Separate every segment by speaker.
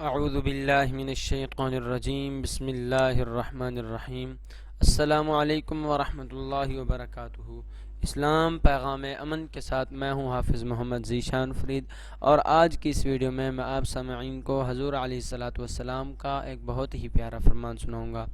Speaker 1: اعوذ باللہ من الشیطان الرجیم بسم اللہ الرحمن الرحیم السلام علیکم ورحمۃ اللہ وبرکاتہ۔ اسلام پیغام امن کے ساتھ میں ہوں حافظ محمد ذیشان فرید، اور آج کی اس ویڈیو میں آپ سامعین کو حضور علیہ الصلاۃ والسلام کا ایک بہت ہی پیارا فرمان سناؤں گا۔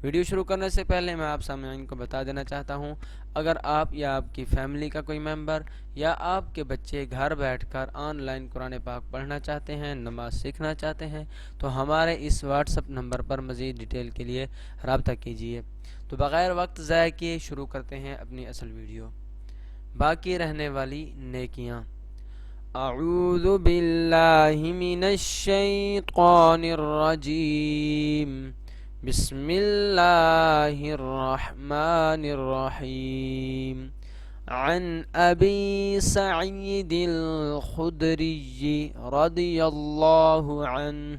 Speaker 1: ویڈیو شروع کرنے سے پہلے میں آپ سامعین کو بتا دینا چاہتا ہوں، اگر آپ یا آپ کی فیملی کا کوئی ممبر یا آپ کے بچے گھر بیٹھ کر آن لائن قرآن پاک پڑھنا چاہتے ہیں، نماز سیکھنا چاہتے ہیں، تو ہمارے اس واٹس ایپ نمبر پر مزید ڈیٹیل کے لیے رابطہ کیجیے۔ تو بغیر وقت ضائع کیے شروع کرتے ہیں اپنی اصل ویڈیو۔ باقی رہنے والی نیکیاں۔ اعوذ باللہ من الشیطان الرجیم، بسم اللہ الرحمن الرحیم۔ عن ابی سعید الخدری رضی اللہ عنہ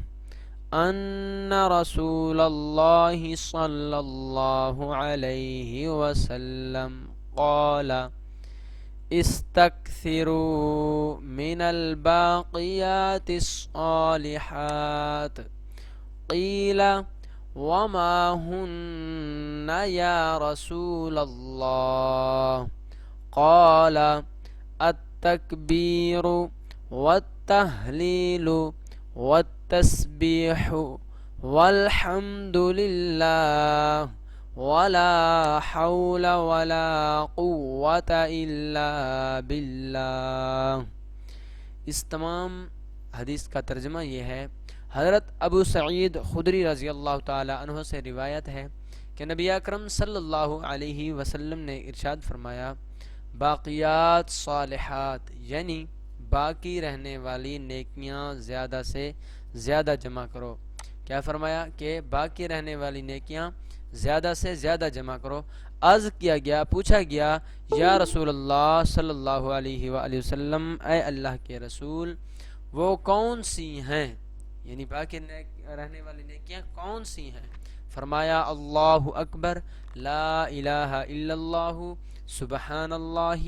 Speaker 1: ان رسول اللہ صلی اللہ علیہ وسلم قال استكثروا من الباقيات الصالحات، قيل وما هن يا رسول الله؟ قال التكبير والتهليل والتسبيح والحمد لله ولا حول ولا قوة الا بالله۔ اس تمام حدیث کا ترجمہ یہ ہے، حضرت ابو سعید خدری رضی اللہ تعالی عنہ سے روایت ہے کہ نبی اکرم صلی اللہ علیہ وسلم نے ارشاد فرمایا، باقیات صالحات یعنی باقی رہنے والی نیکیاں زیادہ سے زیادہ جمع کرو۔ کیا فرمایا کہ باقی رہنے والی نیکیاں زیادہ سے زیادہ جمع کرو۔ عرض کیا گیا، پوچھا گیا، یا رسول اللہ صلی اللہ علیہ وآلہ وسلم، اے اللہ کے رسول، وہ کون سی ہیں؟ یعنی باقی رہنے والی نیکیاں کون سی ہیں؟ فرمایا، اللہ اکبر، لا الہ الا اللہ، سبحان اللہ،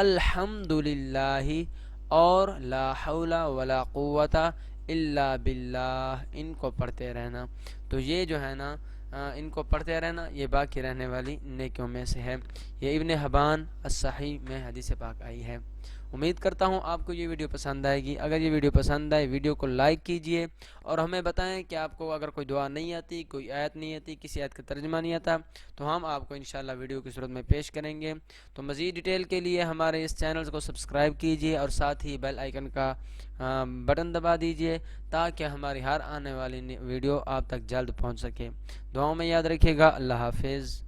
Speaker 1: الحمد للہ، اور لا حول ولا قوت الا باللہ، ان کو پڑھتے رہنا۔ تو یہ جو ہے نا، ان کو پڑھتے رہنا، یہ باقی رہنے والی نیکیوں میں سے ہے۔ یہ ابن حبان الصحیح میں حدیث پاک آئی ہے۔ امید کرتا ہوں آپ کو یہ ویڈیو پسند آئے گی۔ اگر یہ ویڈیو پسند آئے، ویڈیو کو لائک کیجئے اور ہمیں بتائیں کہ آپ کو اگر کوئی دعا نہیں آتی، کوئی آیت نہیں آتی، کسی آیت کا ترجمہ نہیں آتا، تو ہم آپ کو انشاءاللہ ویڈیو کی صورت میں پیش کریں گے۔ تو مزید ڈیٹیل کے لیے ہمارے اس چینل کو سبسکرائب کیجئے اور ساتھ ہی بیل آئیکن کا بٹن دبا دیجئے تاکہ ہماری ہر آنے والی ویڈیو آپ تک جلد پہنچ سکے۔ دعاؤں میں یاد رکھیے گا۔ اللہ حافظ۔